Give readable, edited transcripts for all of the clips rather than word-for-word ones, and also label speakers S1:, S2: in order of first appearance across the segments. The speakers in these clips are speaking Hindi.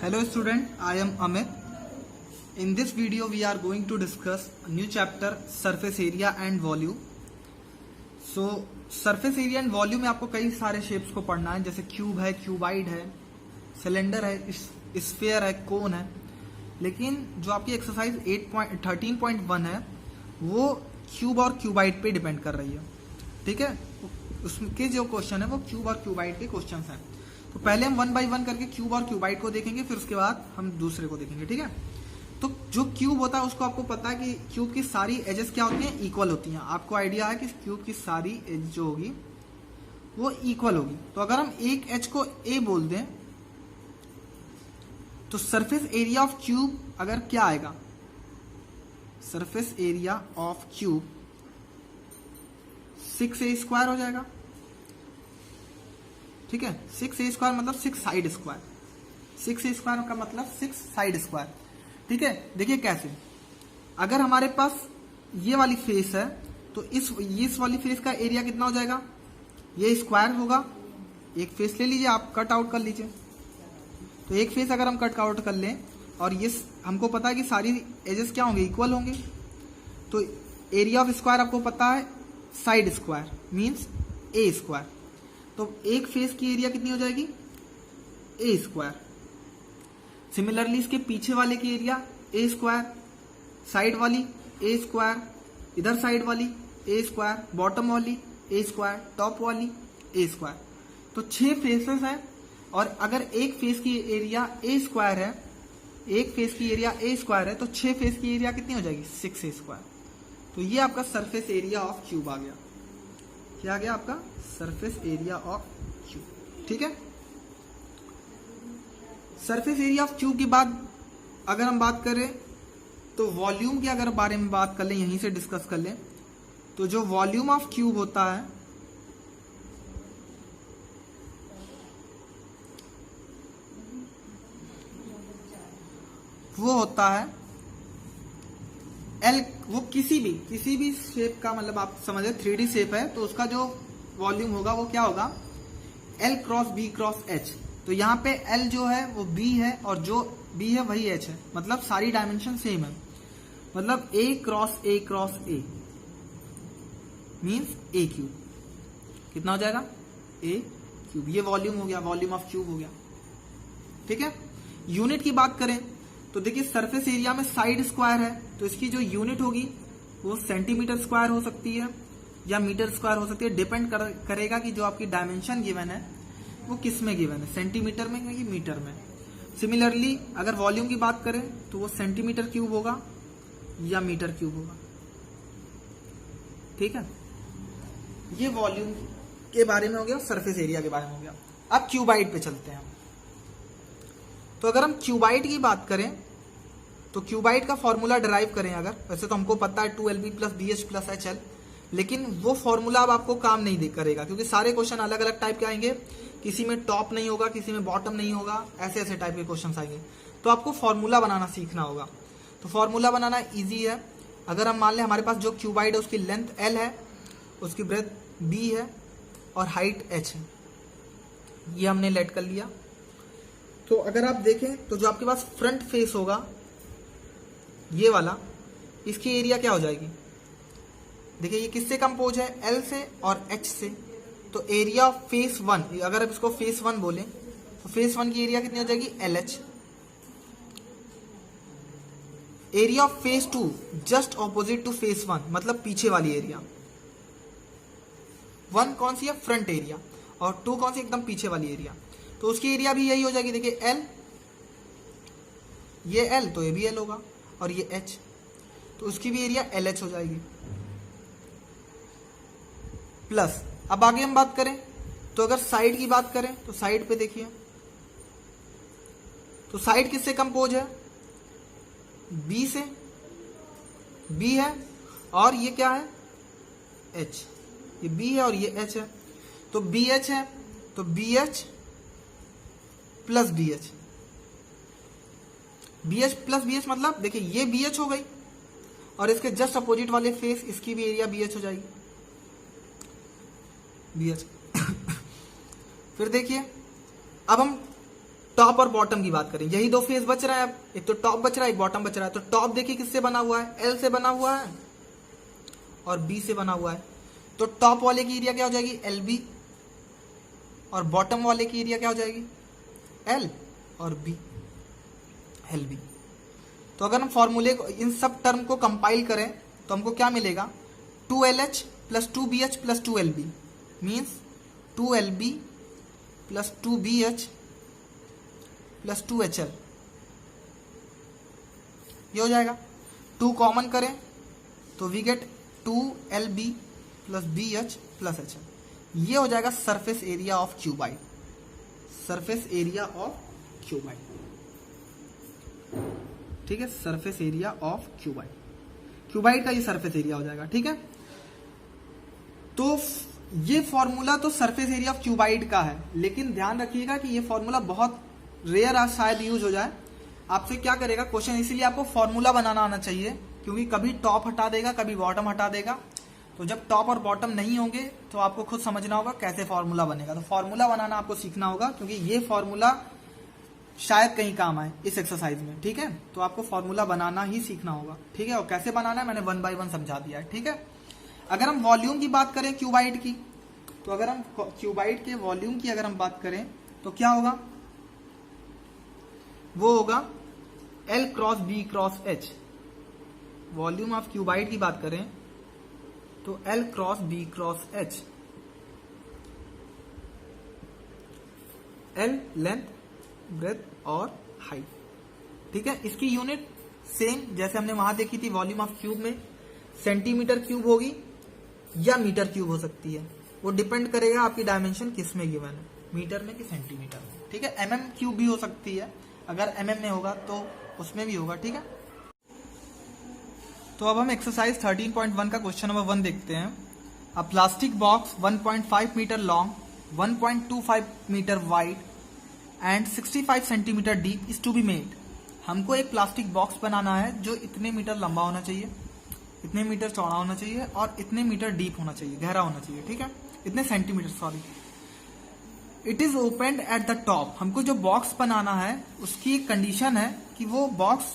S1: Hello student, I am Amit. In this video we are going to discuss a new chapter surface area and volume. So surface area and volume में आपको कई सारे शेप्स को पढ़ना है, जैसे क्यूब है, क्यूबाइड है, सिलेंडर है, स्फीयर है, कोन है। लेकिन जो आपकी एक्सरसाइज 13.1 है वो क्यूब और क्यूबाइड पे डिपेंड कर रही है, ठीक है। उसके जो क्वेश्चन है वो क्यूब और क्यूबाइड के क्वेश्चन हैं। तो पहले हम 1 बाय 1 करके क्यूब और क्यूबाइड को देखेंगे, फिर उसके बाद हम दूसरे को देखेंगे, ठीक है। तो जो क्यूब होता है उसको आपको पता है कि क्यूब की सारी एजेस क्या होती हैं, इक्वल होती हैं। आपको आइडिया है कि क्यूब की सारी एज जो होगी वो इक्वल होगी। तो अगर हम एक एज को ए बोल दें तो सरफेस एरिया ऑफ क्यूब अगर क्या आएगा, surface area of cube 6a² हो जाएगा, ठीक है। 6a² मतलब 6 साइड स्क्वायर, 6a² का मतलब 6 साइड स्क्वायर, ठीक है। देखिए कैसे, अगर हमारे पास ये वाली फेस है तो इस वाली फेस का एरिया कितना हो जाएगा, ये स्क्वायर होगा। एक फेस ले लीजिए, आप कट आउट कर लीजिए। तो एक फेस अगर हम कट आउट कर लें और ये हमको पता है कि सारी एजेस क्या होंगे, इक्वल होंगे, तो एरिया ऑफ स्क्वायर आपको पता है साइड स्क्वायर मीन्स a²। तो एक फेस की एरिया कितनी हो जाएगी, a²। सिमिलरली इसके पीछे वाले की एरिया a², साइड वाली a², इधर साइड वाली a², बॉटम वाली a², टॉप वाली a²। तो 6 फेसेस हैं और अगर एक फेस की एरिया a² है, एक फेस की एरिया a² है, तो 6 फेस की एरिया कितनी हो जाएगी, 6a²। तो ये आपका सरफेस एरिया ऑफ क्यूब आ गया। क्या आ गया आपका, सरफेस एरिया ऑफ क्यूब, ठीक है। सरफेस एरिया ऑफ क्यूब के बाद अगर हम बात करें तो वॉल्यूम के अगर बारे में बात कर लें, यहीं से डिस्कस कर लें, तो जो वॉल्यूम ऑफ क्यूब होता है वो होता है एल। वो किसी भी शेप का, मतलब आप समझे 3D शेप है तो उसका जो वॉल्यूम होगा वो क्या होगा, L × B × H। तो यहाँ पे L जो है वो B है और जो B है वही H है, मतलब सारी डायमेंशन सेम है। मतलब A × A × A means A³ कितना हो जाएगा, A³। ये वॉल्यूम हो गया, वॉल्यूम ऑफ क्यूब हो गया, ठीक है। यूनिट की बात करें तो देखिए सरफेस एरिया में साइड स्क्वायर है तो इसकी जो यूनिट होगी वो सेंटीमीटर स्क्वायर हो सकती है या मीटर स्क्वायर हो सकती है। डिपेंड करेगा कि जो आपकी डायमेंशन गिवन है वो किस में गिवन है, सेंटीमीटर में कि मीटर में। सिमिलरली अगर वॉल्यूम की बात करें तो वो सेंटीमीटर क्यूब होगा या मीटर क्यूब होगा, ठीक है। ये वॉल्यूम के बारे में हो गया, सरफेस एरिया के बारे में हो गया। अब क्यूबाइड पे चलते हैं। तो अगर हम क्यूबाइड की बात करें तो क्यूबाइड का फॉर्मूला डिराइव करें अगर, वैसे तो हमको पता है 2Lb + BH + HL, लेकिन वो फॉर्मूला अब आपको काम नहीं करेगा क्योंकि सारे क्वेश्चन अलग अलग टाइप के आएंगे। किसी में टॉप नहीं होगा, किसी में बॉटम नहीं होगा, ऐसे ऐसे टाइप के क्वेश्चन आएंगे। तो आपको फॉर्मूला बनाना सीखना होगा। तो फॉर्मूला बनाना ईजी है। अगर हम मान लें हमारे पास जो क्यूबाइड है उसकी लेंथ L है, उसकी ब्रेथ B है और हाइट H है, ये हमने लेट कर लिया। तो अगर आप देखें तो जो आपके पास फ्रंट फेस होगा ये वाला, इसकी एरिया क्या हो जाएगी, देखिए ये किससे कंपोज है, L से और H से। तो एरिया ऑफ फेस 1, अगर आप इसको फेस 1 बोलें तो फेस 1 की एरिया कितनी हो जाएगी, LH। Area of face 2 just opposite to face 1, मतलब पीछे वाली एरिया। 1 कौन सी है, फ्रंट एरिया, और 2 कौन सी, एकदम पीछे वाली एरिया। तो उसकी एरिया भी यही हो जाएगी। देखिए L, ये L तो ये भी L होगा और ये H, तो उसकी भी एरिया LH हो जाएगी। प्लस अब आगे हम बात करें तो अगर साइड की बात करें तो साइड पे देखिए, तो साइड किससे कंपोज है, B से, B है और ये क्या है, H। ये B है और ये H है, तो BH है, तो BH + BH, BH + BH मतलब देखिए ये BH हो गई और इसके जस्ट अपोजिट वाले फेस, इसकी भी एरिया BH हो जाएगी, BH। फिर देखिए अब हम टॉप और बॉटम की बात करें, यही दो फेस बच रहा है। अब एक तो टॉप बच रहा है, एक बॉटम बच रहा है। तो टॉप देखिए किससे बना हुआ है, एल से बना हुआ है और बी से बना हुआ है। तो टॉप वाले की एरिया क्या हो जाएगी, एल बी, और बॉटम वाले की एरिया क्या हो जाएगी, एल और बी, एल बी। तो अगर हम फॉर्मूले को, इन सब टर्म को कंपाइल करें तो हमको क्या मिलेगा, 2LH plus 2BH plus 2LB means 2LB plus 2BH plus 2HL, ये हो जाएगा। 2 कॉमन करें तो we get 2LB plus BH plus HL, ये हो जाएगा surface area of cuboid, surface area of cuboid, ठीक है, surface area of cuboid, cuboid का ये सरफेस एरिया हो जाएगा, ठीक है। तो ये फॉर्मूला तो सरफेस एरिया ऑफ क्यूबाइड का है, लेकिन ध्यान रखिएगा कि ये फॉर्मूला बहुत रेयर आज शायद यूज हो जाए। आपसे क्या करेगा क्वेश्चन, इसीलिए आपको फॉर्मूला बनाना आना चाहिए, क्योंकि कभी टॉप हटा देगा, कभी बॉटम हटा देगा। तो जब टॉप और बॉटम नहीं होंगे तो आपको खुद समझना होगा कैसे फॉर्मूला बनेगा। तो फॉर्मूला बनाना आपको सीखना होगा, क्योंकि ये फॉर्मूला शायद कहीं काम आए इस एक्सरसाइज में, ठीक है। तो आपको फॉर्मूला बनाना ही सीखना होगा, ठीक है। और कैसे बनाना है मैंने 1 बाय 1 समझा दिया है, ठीक है। अगर हम वॉल्यूम की बात करें क्यूबाइड की, तो अगर हम क्यूबाइड के वॉल्यूम की अगर हम बात करें तो क्या होगा, वो होगा L cross B cross H। Volume of cuboid की बात करें तो L cross B cross H, L length, breadth और हाइट, ठीक है। इसकी यूनिट सेम जैसे हमने वहां देखी थी वॉल्यूम ऑफ क्यूब में, सेंटीमीटर क्यूब होगी या मीटर क्यूब हो सकती है, वो डिपेंड करेगा आपकी डायमेंशन किस में गिवन है, मीटर में कि सेंटीमीटर में, ठीक है। mm क्यूब भी हो सकती है, अगर mm में होगा तो उसमें भी होगा, ठीक है। तो अब हम एक्सरसाइज 13.1 का क्वेश्चन नंबर 1 देखते हैं। A plastic box 1.5 metre long, 1.25 metre wide and 65 centimetre deep is to be made. हमको एक प्लास्टिक बॉक्स बनाना है जो इतने मीटर लंबा होना चाहिए, इतने मीटर चौड़ा होना चाहिए और इतने मीटर डीप होना चाहिए, गहरा होना चाहिए, ठीक है, इतने centimetre, sorry. It is open at the top. हमको जो बॉक्स बनाना है उसकी एक कंडीशन है कि वो बॉक्स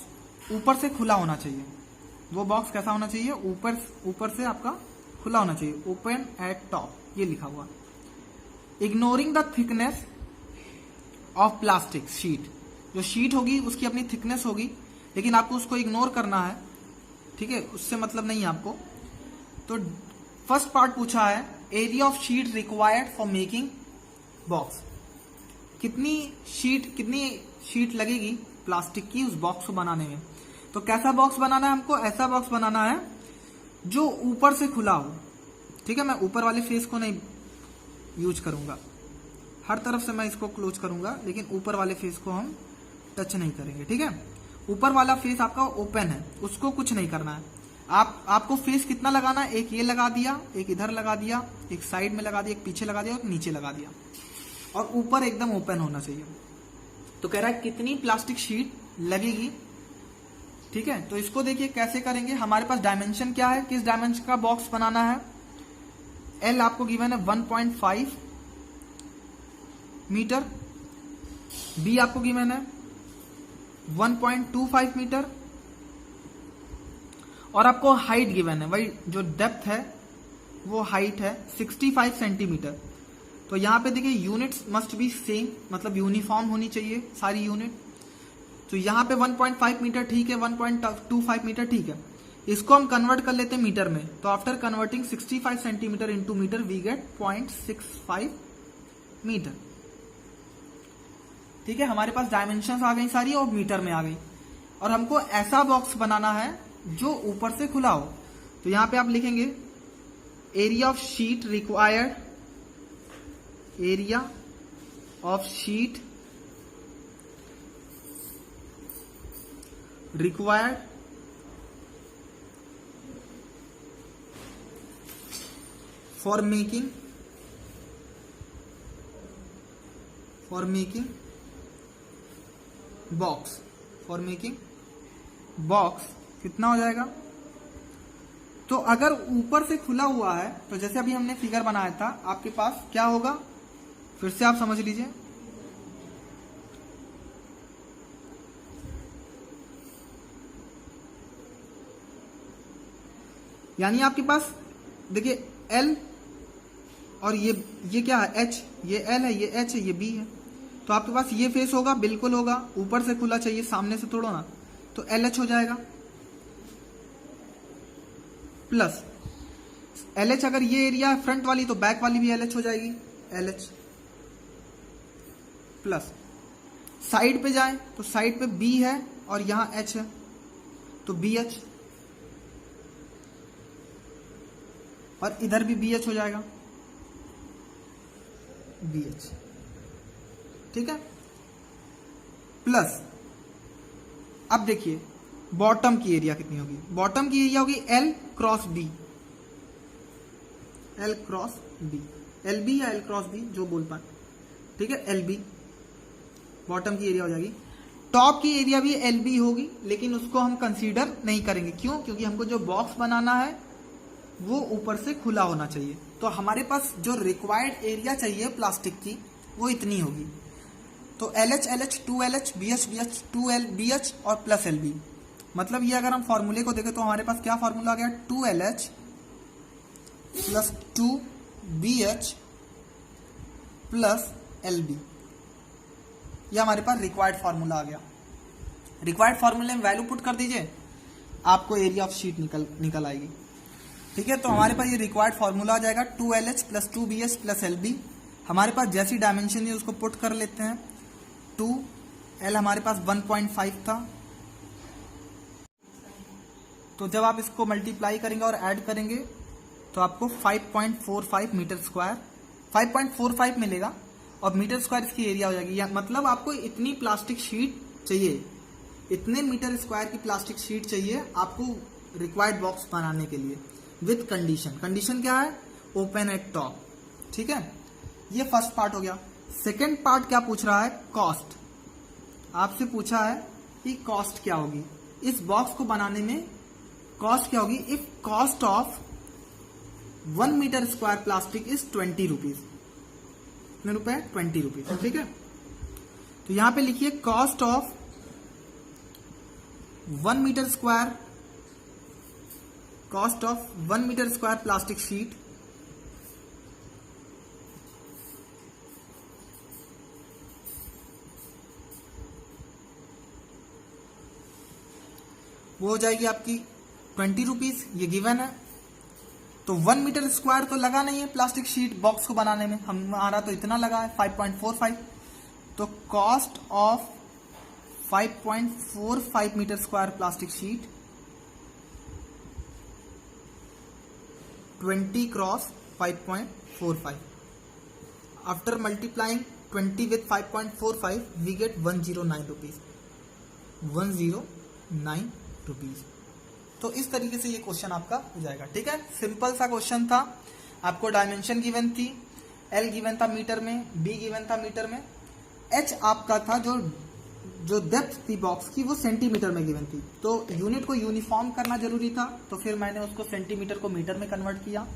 S1: ऊपर से खुला होना चाहिए। वो बॉक्स कैसा होना चाहिए, ऊपर से आपका खुला होना चाहिए, ओपन एट टॉप, ये लिखा हुआ। Ignoring the thickness of plastic sheet, जो शीट होगी उसकी अपनी थिकनेस होगी, लेकिन आपको उसको इग्नोर करना है, ठीक है, उससे मतलब नहीं है आपको। तो फर्स्ट पार्ट पूछा है area of sheet required for making box, कितनी शीट लगेगी प्लास्टिक की उस बॉक्स को बनाने में। तो कैसा बॉक्स बनाना है हमको, ऐसा बॉक्स बनाना है जो ऊपर से खुला हो, ठीक है। मैं ऊपर वाले फेस को नहीं यूज करूंगा, हर तरफ से मैं इसको क्लोज करूंगा, लेकिन ऊपर वाले फेस को हम टच नहीं करेंगे, ठीक है। ऊपर वाला फेस आपका ओपन है, उसको कुछ नहीं करना है। आपको फेस कितना लगाना है, एक ये लगा दिया, एक इधर लगा दिया, एक साइड में लगा दिया, एक पीछे लगा दिया, एक नीचे लगा दिया, और ऊपर एकदम ओपन होना चाहिए। तो कह रहा है कितनी प्लास्टिक शीट लगेगी, ठीक है। तो इसको देखिए कैसे करेंगे। हमारे पास डायमेंशन क्या है, किस डायमेंशन का बॉक्स बनाना है। एल आपको गिवन है 1.5 मीटर, बी आपको गिवन है 1.25 मीटर, और आपको हाइट गिवन है, वही जो डेप्थ है वो हाइट है 65 सेंटीमीटर। तो यहां पे देखिए यूनिट्स मस्ट बी सेम, मतलब यूनिफॉर्म होनी चाहिए सारी यूनिट। तो यहां पे 1.5 मीटर ठीक है, 1.25 मीटर ठीक है। इसको हम कन्वर्ट कर लेते हैं मीटर में। तो after converting 65 centimetre into metre we get 0.65 metre, ठीक है। हमारे पास डायमेंशंस आ गई सारी और मीटर में आ गई, और हमको ऐसा बॉक्स बनाना है जो ऊपर से खुला हो। तो यहां पे आप लिखेंगे area of sheet required, area of sheet required for making box, for making box कितना हो जाएगा। तो अगर ऊपर से खुला हुआ है तो जैसे अभी हमने फिगर बनाया था, आपके पास क्या होगा, फिर से आप समझ लीजिए। यानी आपके पास देखिए एल और ये क्या है एच, ये एल है, ये एच है, ये बी है। तो आपके पास ये फेस होगा, बिल्कुल होगा, ऊपर से खुला चाहिए, सामने से तोड़ो ना, तो एल एच हो जाएगा। प्लस एल एच, अगर ये एरिया है फ्रंट वाली तो बैक वाली भी एल एच हो जाएगी, एल एच। प्लस साइड पे जाए तो साइड पे बी है और यहां एच है, तो बी एच, और इधर भी बी एच हो जाएगा, बी एच, ठीक है। प्लस अब देखिए बॉटम की एरिया कितनी होगी, बॉटम की एरिया होगी L cross B, L cross B, L B या एल क्रॉस बी जो बोल पाए, ठीक है, एल बी बॉटम की एरिया हो जाएगी। टॉप की एरिया भी एल बी होगी, लेकिन उसको हम कंसीडर नहीं करेंगे, क्यों? क्योंकि हमको जो बॉक्स बनाना है वो ऊपर से खुला होना चाहिए। तो हमारे पास जो रिक्वायर्ड एरिया चाहिए प्लास्टिक की वो इतनी होगी। तो L H, L H, 2LH, BH, BH, 2L, BH और प्लस LB। मतलब ये अगर हम फॉर्मूले को देखें तो हमारे पास क्या फॉर्मूला आ गया, 2LH plus 2BH plus LB। ये हमारे पास रिक्वायर्ड फॉर्मूला आ गया। रिक्वायर्ड फॉर्मूले में वैल्यू पुट कर दीजिए, आपको एरिया ऑफ शीट निकल आएगी, ठीक है। तो हमारे पास ये रिक्वायर्ड फॉर्मूला आ जाएगा 2LH plus 2BH plus LB। हमारे पास जैसी डायमेंशन है उसको पुट कर लेते हैं। 2L हमारे पास 1.5 था, तो जब आप इसको मल्टीप्लाई करेंगे और ऐड करेंगे तो आपको 5.45 मीटर स्क्वायर 5.45 मिलेगा, और मीटर स्क्वायर इसकी एरिया हो जाएगी। या मतलब आपको इतनी प्लास्टिक शीट चाहिए, इतने मीटर स्क्वायर की प्लास्टिक शीट चाहिए आपको रिक्वायर्ड बॉक्स बनाने के लिए, विथ कंडीशन। कंडीशन क्या है, ओपन एट टॉप, ठीक है। ये फर्स्ट पार्ट हो गया। सेकेंड पार्ट क्या पूछ रहा है, कॉस्ट। आपसे पूछा है कि कॉस्ट क्या होगी इस बॉक्स को बनाने में, कॉस्ट क्या होगी if cost of 1 metre square plastic is 20 rupees. कितने रुपए, 20 रुपीज, ठीक है। तो यहां पे लिखिए cost of 1 metre square, cost of 1 metre square plastic sheet वो हो जाएगी आपकी 20 रुपीज, ये गिवन है। तो 1 मीटर स्क्वायर तो लगा नहीं है प्लास्टिक शीट बॉक्स को बनाने में, हमारा तो इतना लगा है 5.45। तो cost of 5.45 metre square plastic sheet 20 cross 5.45। After multiplying 20 with 5.45 we get 109 rupees, 109 rupees. तो इस तरीके से ये क्वेश्चन आपका हो जाएगा, ठीक है। सिंपल सा क्वेश्चन था, आपको डायमेंशन गिवन थी, एल गिवन था मीटर में, बी गिवन था मीटर में, एच आपका था जो डेप्थ थी बॉक्स की वो सेंटीमीटर में गिवन थी। तो यूनिट को यूनिफॉर्म करना जरूरी था, तो फिर मैंने उसको सेंटीमीटर को मीटर में कन्वर्ट किया।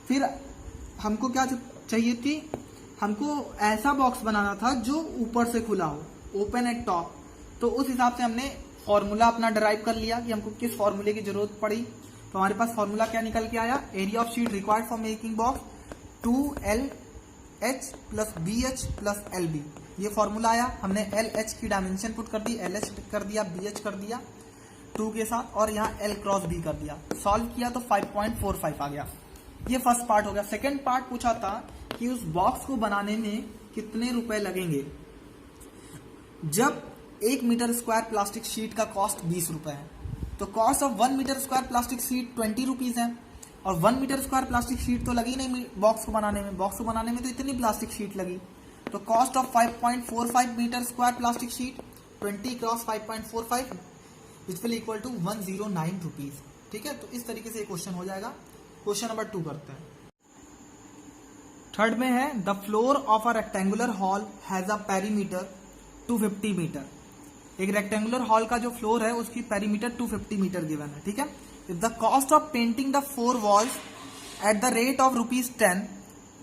S1: फिर हमको क्या चाहिए थी, हमको ऐसा बॉक्स बनाना था जो ऊपर से खुला हो, ओपन एट टॉप। तो उस हिसाब से हमने फॉर्मूला अपना डराइव कर लिया कि हमको किस फॉर्मूले की जरूरत पड़ी। तो हमारे पास फॉर्मूला क्या निकल के आया, area of sheet required for making box 2LH plus BH plus LB। ये फॉर्मूला आया, हमने LH की डायमेंशन पुट कर दी, LH कर दिया, BH कर दिया 2 के साथ, और यहाँ L क्रॉस B कर दिया। सॉल्व किया तो 5.45 आ गया। ये फर्स्ट पार्ट हो गया। सेकेंड पार्ट पूछा था कि उस बॉक्स को बनाने में कितने रुपए लगेंगे। जब 1 मीटर स्क्वायर प्लास्टिक शीट का कॉस्ट 20 रुपए है, तो cost of 1 metre square plastic sheet 20 rupees है, और 1 मीटर स्क्वायर प्लास्टिक शीट तो लगी नहीं बॉक्स को बनाने में, बॉक्स को बनाने में तो इतनी प्लास्टिक शीट लगी। तो cost of 5.45 metre square plastic sheet 20 cross 5.45 which will equal to 109 rupees, ठीक है। तो इस तरीके से ये क्वेश्चन हो जाएगा। क्वेश्चन नंबर 2 करते हैं। थर्ड में है the floor of a rectangular hall has a perimeter 250 metre. एक रेक्टेंगुलर हॉल का जो फ्लोर है उसकी पेरीमीटर 250 मीटर गिवन है, ठीक है। If the cost of painting the 4 walls at the rate of ₹10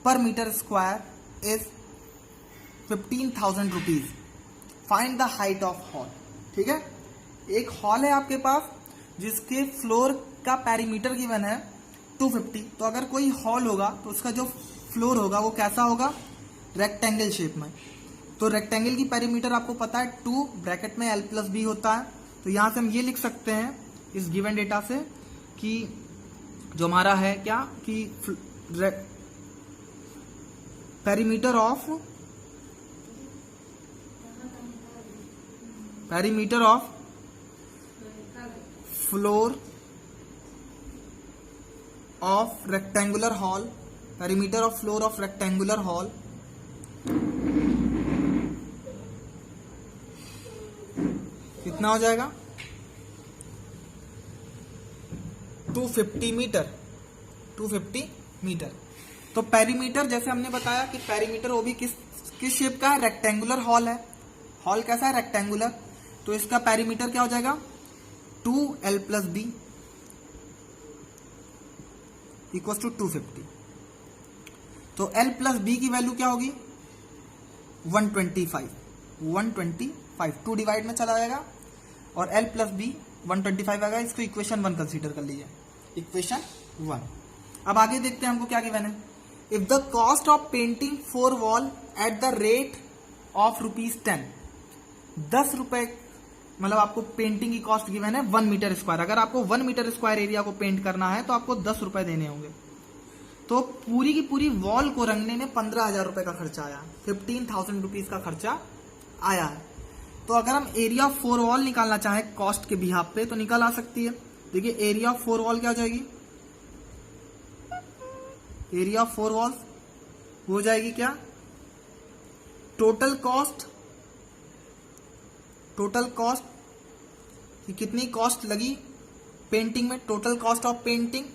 S1: per metre square is 15,000 rupees, find the height of hall, ठीक है। एक हॉल है आपके पास जिसके फ्लोर का पेरीमीटर गिवन है 250, तो अगर कोई हॉल होगा तो उसका जो फ्लोर होगा वो कैसा होगा, रेक्टेंगल शेप में। तो रेक्टेंगल की पेरीमीटर आपको पता है 2 ब्रैकेट में l+b होता है। तो यहां से हम ये लिख सकते हैं इस गिवन डेटा से कि जो हमारा है क्या कि perimeter of floor of rectangular hall, perimeter of floor of rectangular hall कितना हो जाएगा, 250 मीटर। 250 मीटर। तो पेरीमीटर जैसे हमने बताया कि पेरीमीटर वो भी किस शेप का है, रेक्टेंगुलर हॉल है। हॉल कैसा है, रेक्टेंगुलर। तो इसका पेरीमीटर क्या हो जाएगा, 2l+b इक्वल टू 250। तो l+b की वैल्यू क्या होगी, 125। 2 डिवाइड में चला जाएगा और l+b 125 आएगा। इसको इक्वेशन 1 कंसीडर कर लीजिए, इक्वेशन 1। अब आगे देखते हैं हमको क्या गिवन है। If the cost of painting 4 wall at the rate of ₹10, 10 रुपए मतलब आपको पेंटिंग की कॉस्ट गिवन है 1 मीटर स्क्वायर। अगर आपको 1 मीटर स्क्वायर एरिया को पेंट करना है तो आपको 10 रुपए देने होंगे। तो पूरी की पूरी वॉल को रंगने में 15,000 रुपए का खर्चा आया, 15,000 रुपीज का खर्चा आया है। तो अगर हम एरिया ऑफ 4 वॉल निकालना चाहें कॉस्ट के बिहाफ पे तो निकल आ सकती है। देखिए एरिया ऑफ 4 वॉल क्या हो जाएगी, एरिया ऑफ 4 वॉल्स हो जाएगी क्या, टोटल कॉस्ट कि कितनी कॉस्ट लगी पेंटिंग में, total cost of painting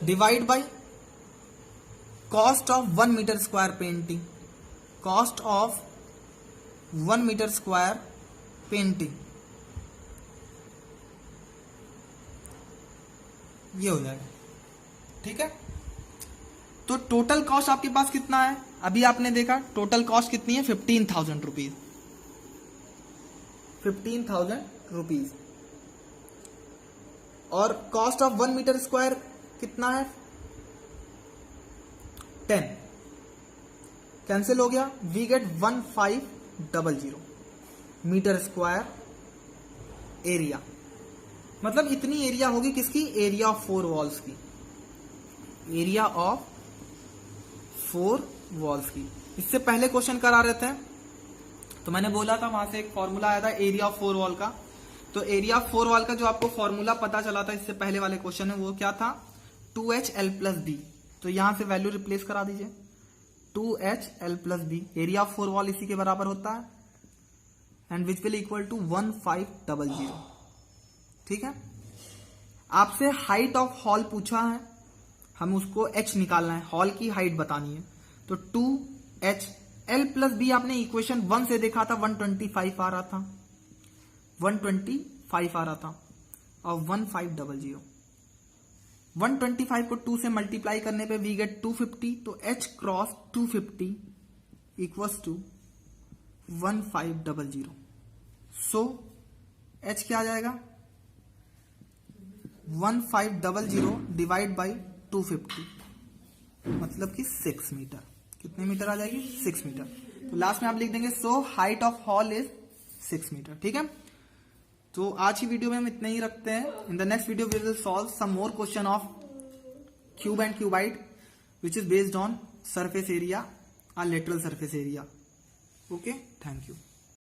S1: divide by cost of 1 metre square painting, cost of 1 metre square painting, ये हो जाएगा। ठीक है, तो टोटल कॉस्ट आपके पास कितना है, अभी आपने देखा टोटल कॉस्ट कितनी है, 15,000 रुपीज। 15,000 रुपीज। और कॉस्ट ऑफ 1 मीटर स्क्वायर कितना है, 10 कैंसिल हो गया, we get 1500 metre square area. मतलब इतनी एरिया होगी किसकी, एरिया ऑफ 4 वॉल्स की, एरिया ऑफ 4 वॉल्स की। इससे पहले क्वेश्चन करा रहे थे तो मैंने बोला था वहां से एक फॉर्मूला आया था एरिया ऑफ 4 वॉल का। तो एरिया ऑफ 4 वॉल का जो आपको फॉर्मूला पता चला था इससे पहले वाले क्वेश्चन में, वो क्या था, 2HL+B। तो यहां से वैल्यू रिप्लेस करा दीजिए, 2HL+B। एरिया ऑफ 4 वॉल इसी के बराबर होता है, and which will equal to 1500। ठीक है, आपसे हाइट ऑफ हॉल पूछा है, हम उसको h निकालना है, हॉल की हाइट बतानी है। तो 2HL+B आपने इक्वेशन 1 से देखा था 125 आ रहा था, 125 आ रहा था और 1500। 125 को 2 से मल्टीप्लाई करने पे वी गेट 250। तो h cross 250 equals to 1500। So h क्या आ जाएगा, 1500 डिवाइड बाई 250 मतलब कि 6 मीटर। कितने मीटर आ जाएगी, 6 मीटर। तो लास्ट में आप लिख देंगे so height of hall is 6 metre. ठीक है, तो आज की वीडियो में हम इतने ही रखते हैं। In the next video we will solve some more question of cube and cuboid which is based on surface area और lateral surface area. Okay, thank you.